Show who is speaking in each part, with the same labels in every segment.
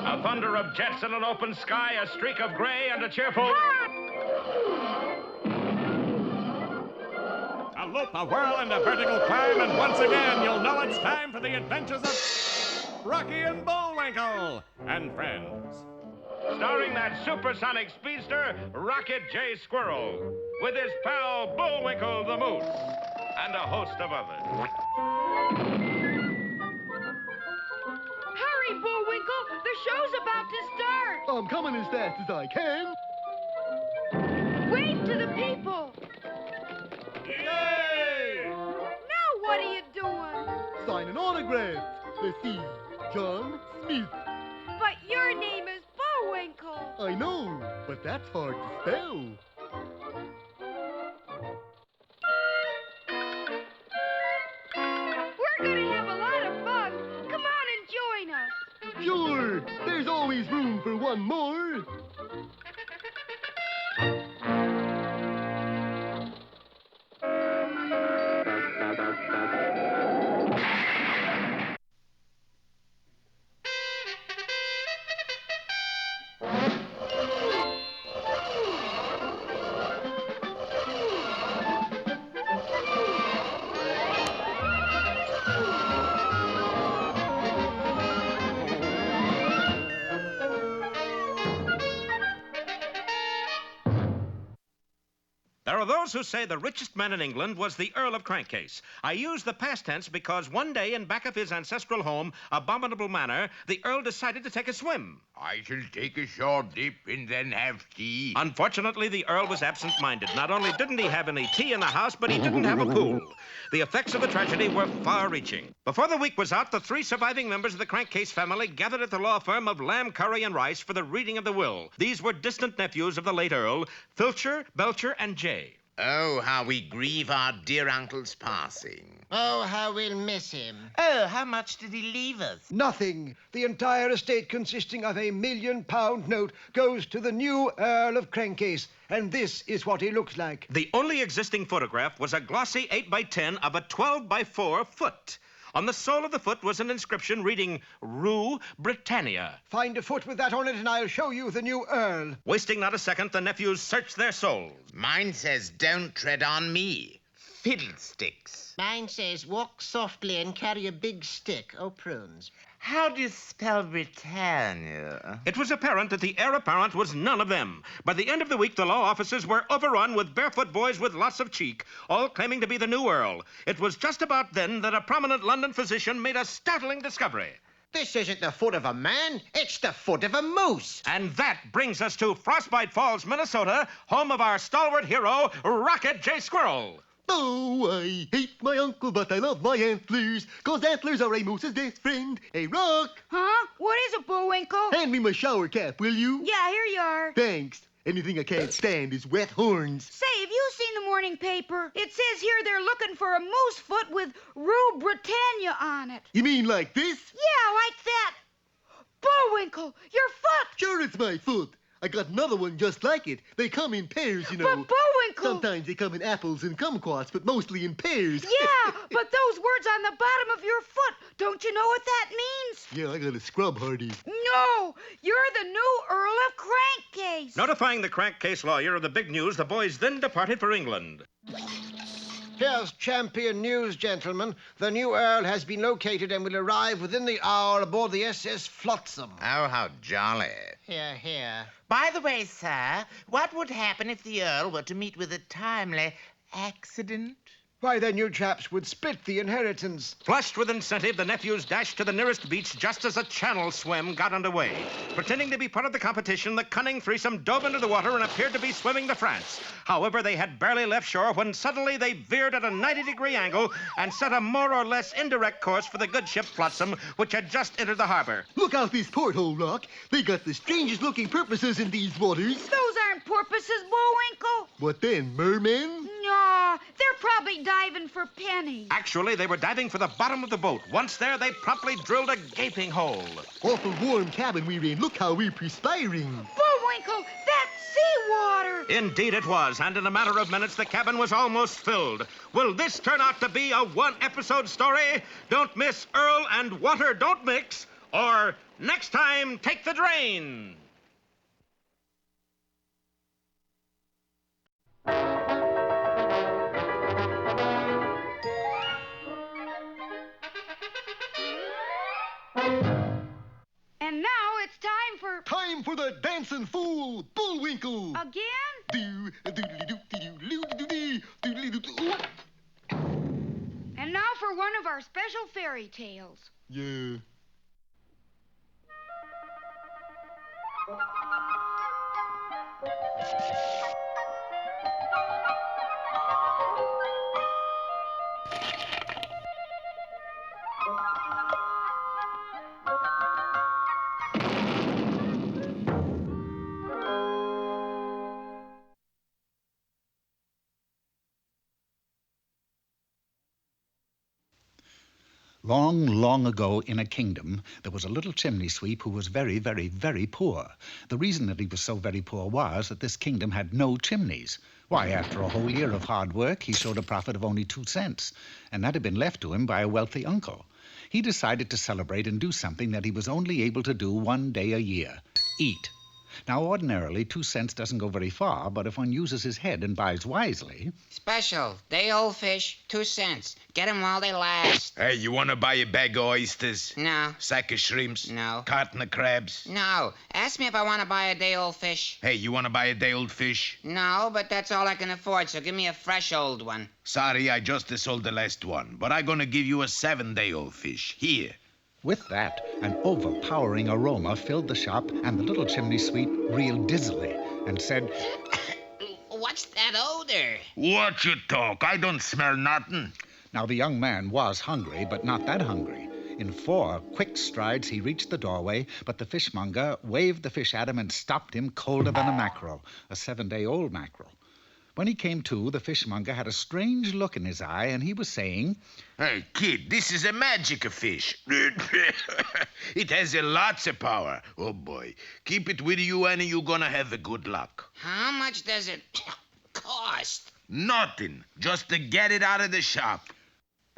Speaker 1: A thunder of jets in an open sky, a streak of gray, and a cheerful...
Speaker 2: A loop, a whirl, and a vertical climb, and once again you'll know it's time for the adventures of Rocky and Bullwinkle and friends.
Speaker 1: Starring that supersonic speedster, Rocket J. Squirrel, with his pal Bullwinkle the Moose, and a host of others.
Speaker 3: Hurry, Bullwinkle! The show's about to start!
Speaker 4: I'm coming as fast as I can.
Speaker 3: Wave to the people!
Speaker 2: Yay!
Speaker 3: Now what are you doing?
Speaker 4: Signing autographs. Let's see. John Smith.
Speaker 3: But your name is Bullwinkle.
Speaker 4: I know, but that's hard to spell.
Speaker 3: We're gonna have a lot of fun. Come on and join us.
Speaker 4: Sure, there's always room for one more.
Speaker 1: There are those who say the richest man in England was the Earl of Crankcase. I use the past tense because one day in back of his ancestral home, Abominable Manor, the Earl decided to take a swim.
Speaker 5: I shall take a short dip and then have tea.
Speaker 1: Unfortunately, the Earl was absent-minded. Not only didn't he have any tea in the house, but he didn't have a pool. The effects of the tragedy were far-reaching. Before the week was out, the 3 surviving members of the Crankcase family gathered at the law firm of Lamb, Curry, and Rice for the reading of the will. These were distant nephews of the late Earl, Filcher, Belcher, and Jay.
Speaker 5: Oh, how we grieve our dear uncle's passing.
Speaker 6: Oh, how we'll miss him.
Speaker 7: Oh, how much did he leave us?
Speaker 8: Nothing. The entire estate, consisting of £1 million note, goes to the new Earl of Crankcase. And this is what he looks like.
Speaker 1: The only existing photograph was a glossy 8x10 of a 12x4 foot. On the sole of the foot was an inscription reading, Rue Britannia.
Speaker 8: Find a foot with that on it and I'll show you the new Earl.
Speaker 1: Wasting not a second, the nephews searched their souls.
Speaker 5: Mine says, don't tread on me. Fiddlesticks.
Speaker 6: Mine says, walk softly and carry a big stick. Oh, prunes.
Speaker 7: How do you spell Britannia?
Speaker 1: It was apparent that the heir apparent was none of them. By the end of the week, the law offices were overrun with barefoot boys with lots of cheek, all claiming to be the new Earl. It was just about then that a prominent London physician made a startling discovery.
Speaker 6: This isn't the foot of a man. It's the foot of a moose.
Speaker 1: And that brings us to Frostbite Falls, Minnesota, home of our stalwart hero, Rocket J. Squirrel.
Speaker 4: Oh, I hate my uncle, but I love my antlers, 'cause antlers are a moose's best friend. Hey, Rock!
Speaker 3: Huh? What is it, Bullwinkle?
Speaker 4: Hand me my shower cap, will you?
Speaker 3: Yeah, here you are.
Speaker 4: Thanks. Anything I can't stand is wet horns.
Speaker 3: Say, have you seen the morning paper? It says here they're looking for a moose foot with Rue Britannia on it.
Speaker 4: You mean like this?
Speaker 3: Yeah, like that. Bullwinkle, your foot!
Speaker 4: Sure, it's my foot. I got another one just like it. They come in pairs, you know.
Speaker 3: But Bullwinkle...
Speaker 4: Sometimes they come in apples and kumquats, but mostly in pairs.
Speaker 3: Yeah, but those words on the bottom of your foot, don't you know what that means?
Speaker 4: Yeah, I got a scrub hardy.
Speaker 3: No, you're the new Earl of Crankcase.
Speaker 1: Notifying the Crankcase lawyer of the big news, the boys then departed for England.
Speaker 8: Here's champion news, gentlemen. The new Earl has been located and will arrive within the hour aboard the SS Flotsam.
Speaker 5: Oh, how jolly.
Speaker 6: Here, here.
Speaker 7: By the way, sir, what would happen if the Earl were to meet with a timely accident?
Speaker 8: Why, then you chaps would split the inheritance.
Speaker 1: Flushed with incentive, the nephews dashed to the nearest beach just as a channel swim got underway. Pretending to be part of the competition, the cunning threesome dove into the water and appeared to be swimming to France. However, they had barely left shore when suddenly they veered at a 90-degree angle and set a more or less indirect course for the good ship Flotsam, which had just entered the harbor.
Speaker 4: Look out this porthole, Rock. They got the strangest-looking purposes in these waters.
Speaker 3: Those aren't porpoises, Bullwinkle.
Speaker 4: What then, mermen?
Speaker 3: No, they're probably diving for pennies.
Speaker 1: Actually, they were diving for the bottom of the boat. Once there, they promptly drilled a gaping hole.
Speaker 4: Awful warm cabin we're in. Look how we're perspiring.
Speaker 3: Bullwinkle, that sea water.
Speaker 1: Indeed it was, and in a matter of minutes, the cabin was almost filled. Will this turn out to be a one-episode story? Don't miss Earl and Water Don't Mix, or next time, Take the Drain.
Speaker 3: And now it's time for...
Speaker 4: Time for the dancing fool, Bullwinkle.
Speaker 3: Again? And now for one of our special fairy tales.
Speaker 4: Yeah.
Speaker 9: Long, long ago in a kingdom, there was a little chimney sweep who was very, very, very poor. The reason that he was so very poor was that this kingdom had no chimneys. Why, after a whole year of hard work, he showed a profit of only 2 cents, and that had been left to him by a wealthy uncle. He decided to celebrate and do something that he was only able to do 1 day a year: eat. Now, ordinarily, 2 cents doesn't go very far, but if one uses his head and buys wisely...
Speaker 10: Special, day-old fish, 2 cents. Get 'em while they last.
Speaker 5: Hey, you want to buy a bag of oysters?
Speaker 10: No.
Speaker 5: Sack of shrimps?
Speaker 10: No.
Speaker 5: Carton of crabs?
Speaker 10: No. Ask me if I want to buy a day-old fish.
Speaker 5: Hey, you want to buy a day-old fish?
Speaker 10: No, but that's all I can afford, so give me a fresh old one.
Speaker 5: Sorry, I just sold the last one, but I'm going to give you a 7-day-old fish. Here.
Speaker 9: With that, an overpowering aroma filled the shop, and the little chimney sweep reeled dizzily and said,
Speaker 10: What's that odor?
Speaker 5: What you talk? I don't smell nothing.
Speaker 9: Now, the young man was hungry, but not that hungry. In 4 quick strides, he reached the doorway, but the fishmonger waved the fish at him and stopped him colder than a mackerel, a 7-day-old mackerel. When he came to, the fishmonger had a strange look in his eye, and he was saying,
Speaker 5: Hey, kid, this is a magic fish. It has lots of power. Oh, boy. Keep it with you, and you're gonna have a good luck.
Speaker 10: How much does it cost?
Speaker 5: Nothing. Just to get it out of the shop.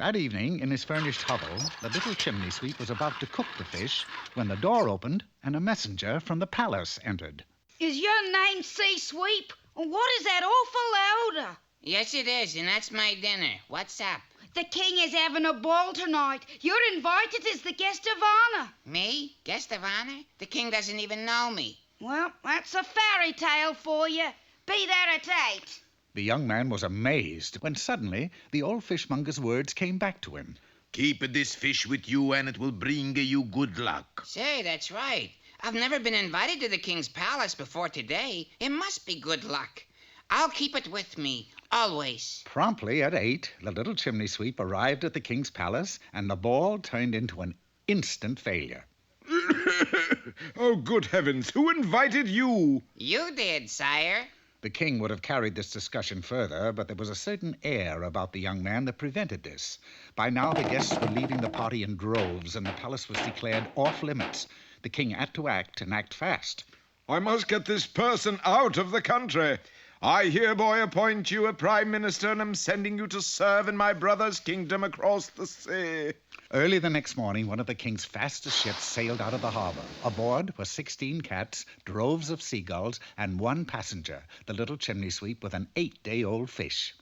Speaker 9: That evening, in his furnished hovel, the little chimney sweep was about to cook the fish when the door opened and a messenger from the palace entered.
Speaker 3: Is your name Sea Sweep? What is that awful odor?
Speaker 10: Yes, it is, and that's my dinner. What's up?
Speaker 3: The king is having a ball tonight. You're invited as the guest of honor.
Speaker 10: Me? Guest of honor? The king doesn't even know me.
Speaker 3: Well, that's a fairy tale for you. Be there at 8.
Speaker 9: The young man was amazed when suddenly the old fishmonger's words came back to him.
Speaker 5: Keep this fish with you, and it will bring you good luck.
Speaker 10: Say, that's right. I've never been invited to the king's palace before today. It must be good luck. I'll keep it with me, always.
Speaker 9: Promptly at 8, the little chimney sweep arrived at the king's palace, and the ball turned into an instant failure.
Speaker 11: Oh, good heavens, who invited you?
Speaker 10: You did, sire.
Speaker 9: The king would have carried this discussion further, but there was a certain air about the young man that prevented this. By now, the guests were leaving the party in droves, and the palace was declared off limits. The king had to act, and act fast.
Speaker 11: I must get this person out of the country. I hereby appoint you a prime minister, and am sending you to serve in my brother's kingdom across the sea.
Speaker 9: Early the next morning, one of the king's fastest ships sailed out of the harbor. Aboard were 16 cats, droves of seagulls, and 1 passenger, the little chimney sweep with an 8-day-old fish.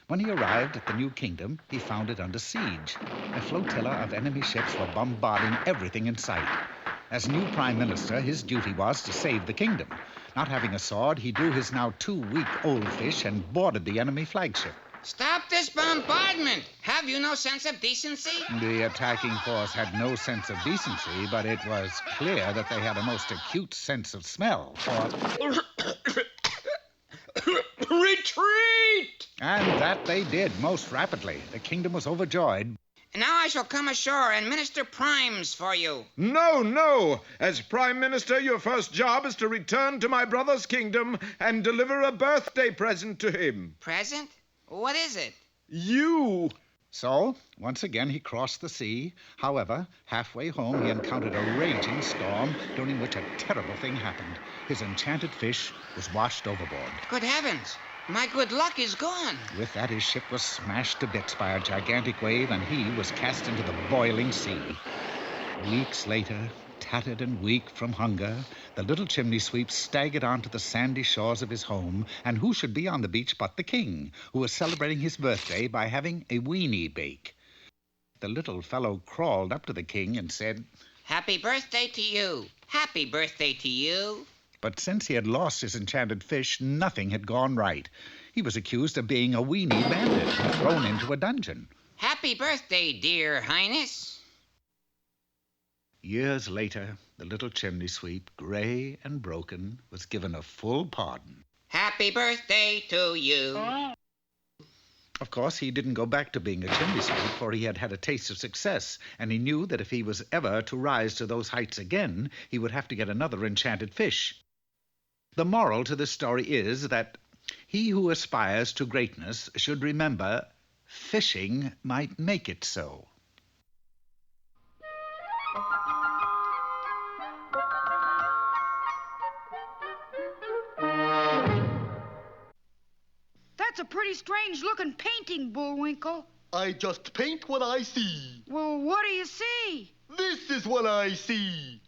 Speaker 9: When he arrived at the new kingdom, he found it under siege. A flotilla of enemy ships were bombarding everything in sight. As new prime minister, his duty was to save the kingdom. Not having a sword, he drew his now 2-week-old fish and boarded the enemy flagship.
Speaker 10: Stop this bombardment! Have you no sense of decency?
Speaker 9: The attacking force had no sense of decency, but it was clear that they had a most acute sense of smell, for...
Speaker 11: Retreat!
Speaker 9: And that they did most rapidly. The kingdom was overjoyed.
Speaker 10: Now I shall come ashore and minister primes for you.
Speaker 11: No, no. As prime minister, your first job is to return to my brother's kingdom and deliver a birthday present to him.
Speaker 10: Present? What is it?
Speaker 11: You.
Speaker 9: So, once again, he crossed the sea. However, halfway home, he encountered a raging storm, during which a terrible thing happened. His enchanted fish was washed overboard.
Speaker 10: Good heavens! My good luck is gone.
Speaker 9: With that, his ship was smashed to bits by a gigantic wave, and he was cast into the boiling sea. Weeks later, tattered and weak from hunger, the little chimney sweep staggered onto the sandy shores of his home, and who should be on the beach but the king, who was celebrating his birthday by having a weenie bake. The little fellow crawled up to the king and said,
Speaker 10: Happy birthday to you. Happy birthday to you.
Speaker 9: But since he had lost his enchanted fish, nothing had gone right. He was accused of being a weenie bandit and thrown into a dungeon.
Speaker 10: Happy birthday, dear highness.
Speaker 9: Years later, the little chimney sweep, gray and broken, was given a full pardon.
Speaker 10: Happy birthday to you.
Speaker 9: Of course, he didn't go back to being a chimney sweep, for he had had a taste of success, and he knew that if he was ever to rise to those heights again, he would have to get another enchanted fish. The moral to this story is that he who aspires to greatness should remember fishing might make it so.
Speaker 3: That's a pretty strange-looking painting, Bullwinkle.
Speaker 4: I just paint what I see.
Speaker 3: Well, what do you see?
Speaker 4: This is what I see.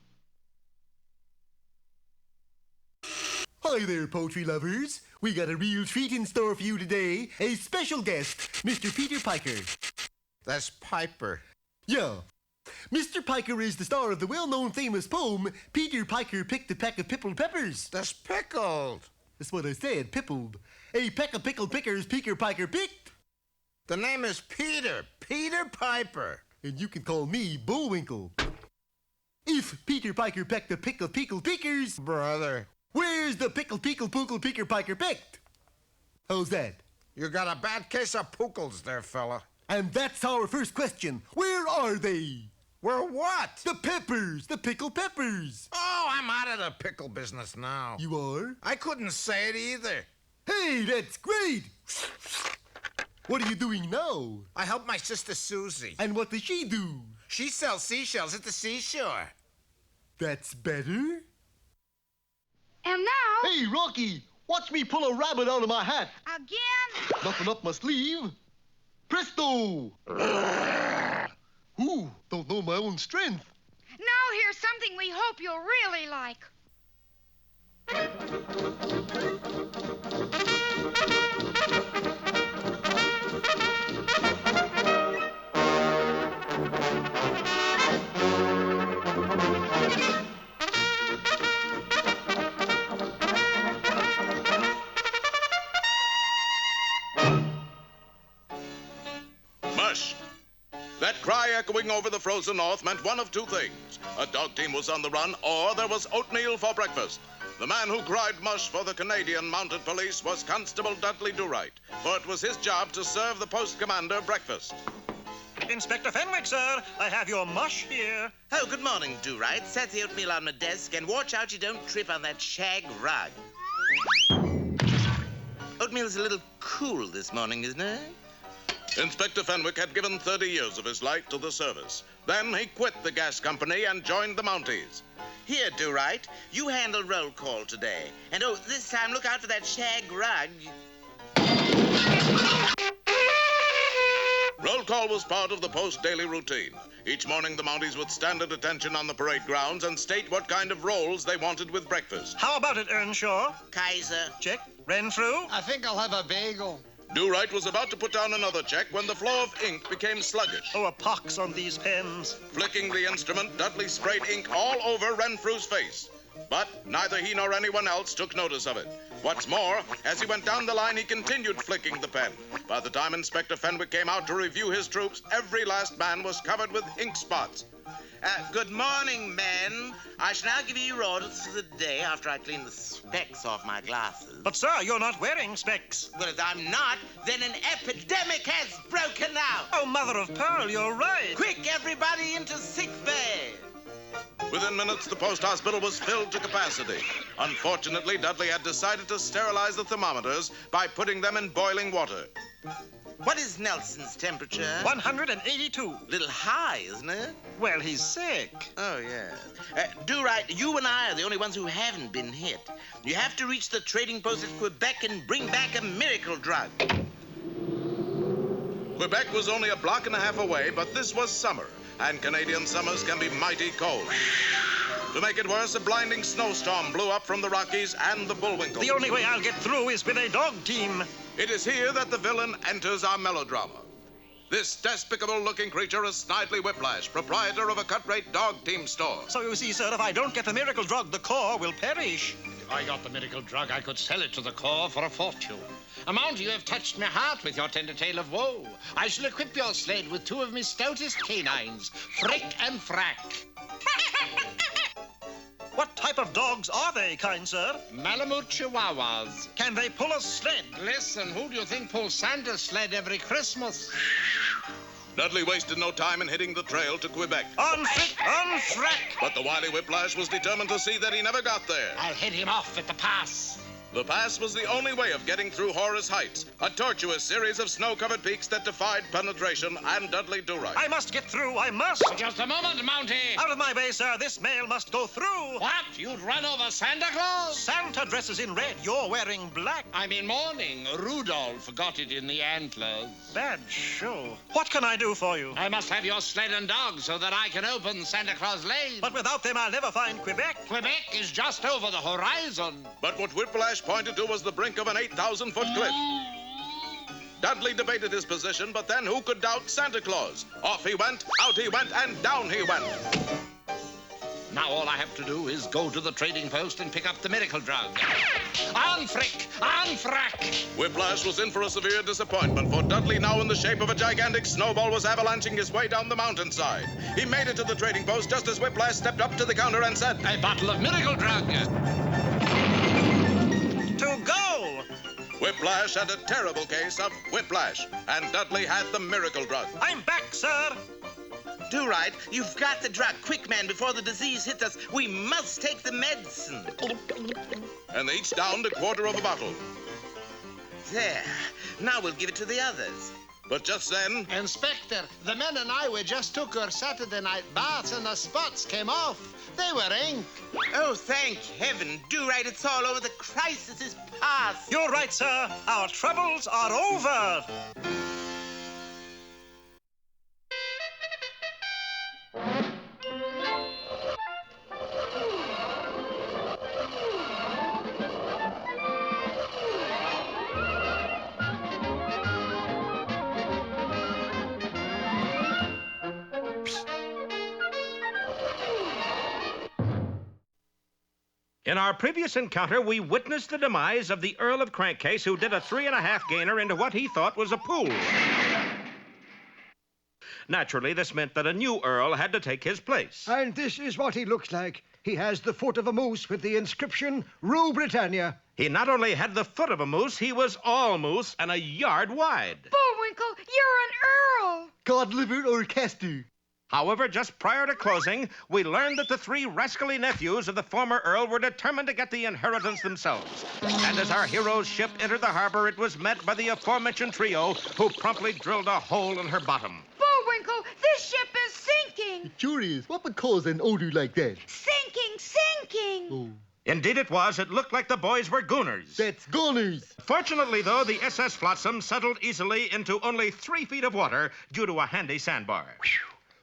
Speaker 4: Hi there, poetry lovers. We got a real treat in store for you today. A special guest, Mr. Peter Piker.
Speaker 12: That's Piper.
Speaker 4: Yeah. Mr. Piker is the star of the well-known famous poem, Peter Piker Picked a Peck of Pickled Peppers.
Speaker 12: That's pickled.
Speaker 4: That's what I said, pickled. A peck of pickled pickers Peter Piker picked.
Speaker 12: The name is Peter. Peter Piper.
Speaker 4: And you can call me Bullwinkle. If Peter Piker pecked a pickled pickers...
Speaker 12: Brother.
Speaker 4: Where's the pickled Peter Piker picked? How's that?
Speaker 12: You got a bad case of pookles there, fella.
Speaker 4: And that's our first question. Where are they?
Speaker 12: Where what?
Speaker 4: The peppers. The pickled peppers.
Speaker 12: Oh, I'm out of the pickle business now.
Speaker 4: You are?
Speaker 12: I couldn't say it either.
Speaker 4: Hey, that's great. What are you doing now?
Speaker 12: I help my sister Susie.
Speaker 4: And what does she do?
Speaker 12: She sells seashells at the seashore.
Speaker 4: That's better.
Speaker 3: And now...
Speaker 4: Hey, Rocky, watch me pull a rabbit out of my hat.
Speaker 3: Again?
Speaker 4: Nothing up my sleeve. Presto! Ooh, don't know my own strength.
Speaker 3: Now here's something we hope you'll really like.
Speaker 13: Mush! That cry echoing over the frozen north meant one of two things. A dog team was on the run, or there was oatmeal for breakfast. The man who cried mush for the Canadian Mounted Police was Constable Dudley Do-Right, for it was his job to serve the post commander breakfast.
Speaker 14: Inspector Fenwick, sir. I have your mush here.
Speaker 7: Oh, good morning, Do-Right. Set the oatmeal on my desk and watch out you don't trip on that shag rug. Oatmeal's a little cool this morning, isn't it?
Speaker 13: Inspector Fenwick had given 30 years of his life to the service. Then he quit the gas company and joined the Mounties.
Speaker 7: Here, Do-Right, you handle roll call today. And oh, this time look out for that shag rug.
Speaker 13: Roll call was part of the post daily routine. Each morning, the Mounties would stand at attention on the parade grounds and state what kind of rolls they wanted with breakfast.
Speaker 14: How about it, Earnshaw?
Speaker 7: Kaiser.
Speaker 14: Check. Renfrew?
Speaker 12: I think I'll have a bagel.
Speaker 13: Do-Right was about to put down another check when the flow of ink became sluggish.
Speaker 14: Oh, a pox on these pens.
Speaker 13: Flicking the instrument, Dudley sprayed ink all over Renfrew's face. But neither he nor anyone else took notice of it. What's more, as he went down the line, he continued flicking the pen. By the time Inspector Fenwick came out to review his troops, every last man was covered with ink spots.
Speaker 7: Good morning, men. I shall now give you your orders for the day after I clean the specks off my glasses.
Speaker 14: But, sir, you're not wearing specs.
Speaker 7: Well, if I'm not, then an epidemic has broken out.
Speaker 14: Oh, mother of pearl, you're right.
Speaker 7: Quick, everybody into sick bay.
Speaker 13: Within minutes, the post hospital was filled to capacity. Unfortunately, Dudley had decided to sterilize the thermometers by putting them in boiling water.
Speaker 7: What is Nelson's temperature?
Speaker 14: 182.
Speaker 7: Little high, isn't it?
Speaker 14: Well, he's sick.
Speaker 7: Oh, yes. Do right. You and I are the only ones who haven't been hit. You have to reach the trading post at Quebec and bring back a miracle drug.
Speaker 13: Quebec was only a block and a half away, but this was summer, and Canadian summers can be mighty cold. To make it worse, a blinding snowstorm blew up from the Rockies and the Bullwinkle.
Speaker 14: The only way I'll get through is with a dog team.
Speaker 13: It is here that the villain enters our melodrama. This despicable-looking creature is Snidely Whiplash, proprietor of a cut-rate dog team store.
Speaker 14: So you see, sir, if I don't get the miracle drug, the Corps will perish.
Speaker 15: If I got the miracle drug, I could sell it to the Corps for a fortune. Amount, you have touched my heart with your tender tale of woe. I shall equip your sled with two of my stoutest canines, Frick and Frack.
Speaker 14: What type of dogs are they, kind sir?
Speaker 15: Malamute Chihuahuas.
Speaker 14: Can they pull a sled?
Speaker 15: Listen, who do you think pulls Santa's sled every Christmas?
Speaker 13: Dudley wasted no time in hitting the trail to Quebec.
Speaker 14: On Frick, on Frack!
Speaker 13: But the wily Whiplash was determined to see that he never got there.
Speaker 15: I'll hit him off at the pass.
Speaker 13: The pass was the only way of getting through Horace Heights, a tortuous series of snow-covered peaks that defied penetration and Dudley Do-Right.
Speaker 14: I must get through, I must!
Speaker 15: Just a moment, Mountie!
Speaker 14: Out of my way, sir, this mail must go through!
Speaker 15: What? You'd run over Santa Claus?
Speaker 14: Santa dresses in red, you're wearing black.
Speaker 15: I'm in mourning. Rudolph got it in the antlers.
Speaker 14: Bad show. What can I do for you?
Speaker 15: I must have your sled and dog so that I can open Santa Claus Lane.
Speaker 14: But without them, I'll never find Quebec.
Speaker 15: Quebec is just over the horizon.
Speaker 13: But what Whiplash pointed to was the brink of an 8,000-foot cliff. Dudley debated his position, but then who could doubt Santa Claus? Off he went, out he went, and down he went.
Speaker 15: Now all I have to do is go to the trading post and pick up the miracle drug. On Frick! On Frack!
Speaker 13: Whiplash was in for a severe disappointment, for Dudley, now in the shape of a gigantic snowball, was avalanching his way down the mountainside. He made it to the trading post just as Whiplash stepped up to the counter and said,
Speaker 15: "A bottle of miracle drug."
Speaker 14: To go!
Speaker 13: Whiplash had a terrible case of whiplash, and Dudley had the miracle drug.
Speaker 14: I'm back, sir.
Speaker 7: Do-Right, you've got the drug. Quick, man, before the disease hits us, we must take the medicine.
Speaker 13: And they each downed a quarter of a bottle.
Speaker 7: There. Now we'll give it to the others.
Speaker 13: But just then...
Speaker 15: Inspector, the men and I, we just took our Saturday night baths and the spots came off. They were ink.
Speaker 7: Oh, thank heaven. Do-Right, it's all over. The crisis is past.
Speaker 14: You're right, sir. Our troubles are over.
Speaker 1: In our previous encounter, we witnessed the demise of the Earl of Crankcase, who did a 3.5 gainer into what he thought was a pool. Naturally, this meant that a new Earl had to take his place.
Speaker 8: And this is what he looks like. He has the foot of a moose with the inscription, Rue Britannia.
Speaker 1: He not only had the foot of a moose, he was all moose and a yard wide.
Speaker 3: Bullwinkle, you're an Earl!
Speaker 4: Cod-liver or castor?
Speaker 1: However, just prior to closing, we learned that the 3 rascally nephews of the former Earl were determined to get the inheritance themselves. And as our hero's ship entered the harbor, it was met by the aforementioned trio, who promptly drilled a hole in her bottom.
Speaker 3: Bullwinkle, this ship is sinking!
Speaker 4: Curious, what would cause an odor like that?
Speaker 3: Sinking!
Speaker 4: Oh.
Speaker 1: Indeed it was. It looked like the boys were gooners.
Speaker 4: That's gooners.
Speaker 1: Fortunately, though, the SS Flotsam settled easily into only 3 feet of water due to a handy sandbar.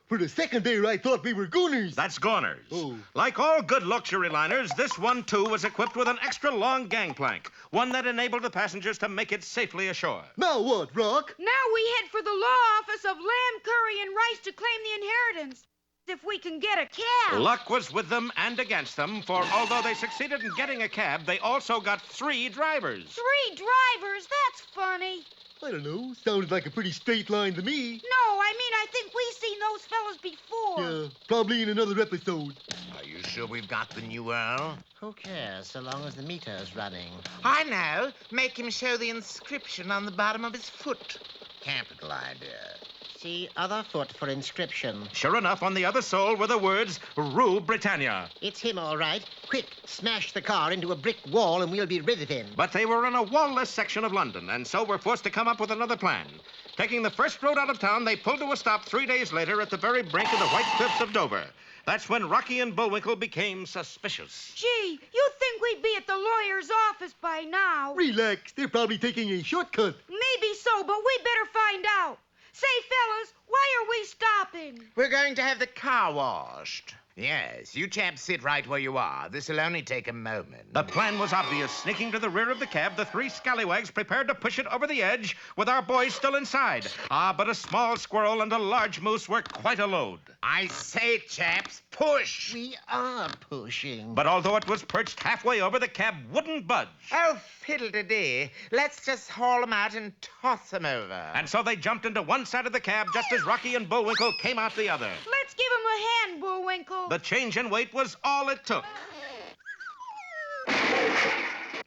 Speaker 4: For the second there, I thought we were gooners.
Speaker 1: That's goners.
Speaker 4: Oh.
Speaker 1: Like all good luxury liners, this one, too, was equipped with an extra long gangplank, one that enabled the passengers to make it safely ashore.
Speaker 4: Now what, Rock?
Speaker 3: Now we head for the law office of lamb, curry, and rice to claim the inheritance. If we can get a cab.
Speaker 1: Luck was with them and against them, for although they succeeded in getting a cab, they also got 3 drivers.
Speaker 3: 3 drivers? That's funny.
Speaker 4: I don't know. Sounded like a pretty straight line to me.
Speaker 3: No, I mean, I think we've seen those fellas before.
Speaker 4: Yeah, probably in another episode.
Speaker 12: Are you sure we've got the new Earl?
Speaker 6: Who cares, so long as the meter's running?
Speaker 7: I know. Make him show the inscription on the bottom of his foot.
Speaker 12: Capital idea.
Speaker 6: See other foot for inscription.
Speaker 1: Sure enough, on the other sole were the words, Rue Britannia.
Speaker 6: It's him, all right. Quick, smash the car into a brick wall and we'll be rid of him.
Speaker 1: But they were in a wall-less section of London, and so were forced to come up with another plan. Taking the first road out of town, they pulled to a stop 3 days later at the very brink of the White Cliffs of Dover. That's when Rocky and Bullwinkle became suspicious.
Speaker 3: Gee, you'd think we'd be at the lawyer's office by now.
Speaker 4: Relax, they're probably taking a shortcut.
Speaker 3: Maybe so, but we better find out. Say, fellas, why are we stopping?
Speaker 16: We're going to have the car washed. Yes, you chaps sit right where you are. This'll only take a moment.
Speaker 1: The plan was obvious. Sneaking to the rear of the cab, the three scallywags prepared to push it over the edge with our boys still inside. But a small squirrel and a large moose were quite a load.
Speaker 16: I say, chaps, push!
Speaker 6: We are pushing.
Speaker 1: But although it was perched halfway over, the cab wouldn't budge.
Speaker 16: Oh, fiddle-de-dee. Let's just haul them out and toss them over.
Speaker 1: And so they jumped into one side of the cab just as Rocky and Bullwinkle came out the other.
Speaker 3: Let's give him a hand, Bullwinkle.
Speaker 1: The change in weight was all it took.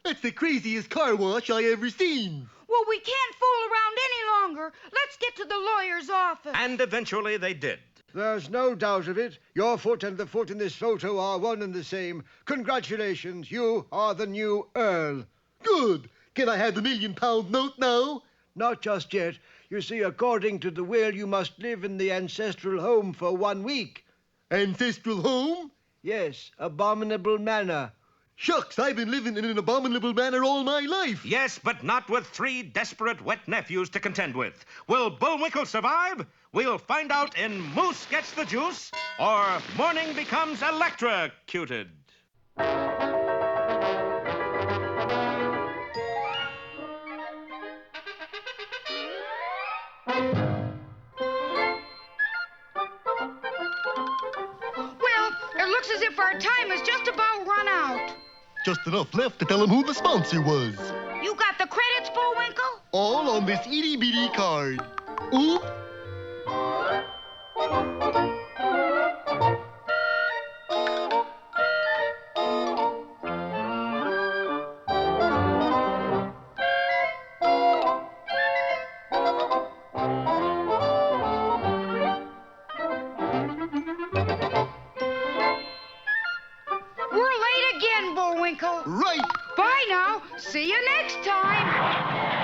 Speaker 4: That's the craziest car wash I ever seen.
Speaker 3: Well, we can't fool around any longer. Let's get to the lawyer's office.
Speaker 1: And eventually they did.
Speaker 8: There's no doubt of it. Your foot and the foot in this photo are one and the same. Congratulations, you are the new Earl.
Speaker 4: Good. Can I have the £1,000,000 note now?
Speaker 8: Not just yet. You see, according to the will, you must live in the ancestral home for 1 week.
Speaker 4: Ancestral home?
Speaker 8: Yes, Abominable Manor.
Speaker 4: Shucks, I've been living in an abominable manner all my life.
Speaker 1: Yes, but not with 3 desperate wet nephews to contend with. Will Bullwinkle survive? We'll find out in Moose Gets the Juice or Morning Becomes Electrocuted.
Speaker 3: It looks as if our time is just about run out.
Speaker 4: Just enough left to tell him who the sponsor was.
Speaker 3: You got the credits, Bullwinkle?
Speaker 4: All on this itty-bitty card. Oop.
Speaker 3: We're late again, Bullwinkle.
Speaker 4: Right.
Speaker 3: Bye now. See you next time.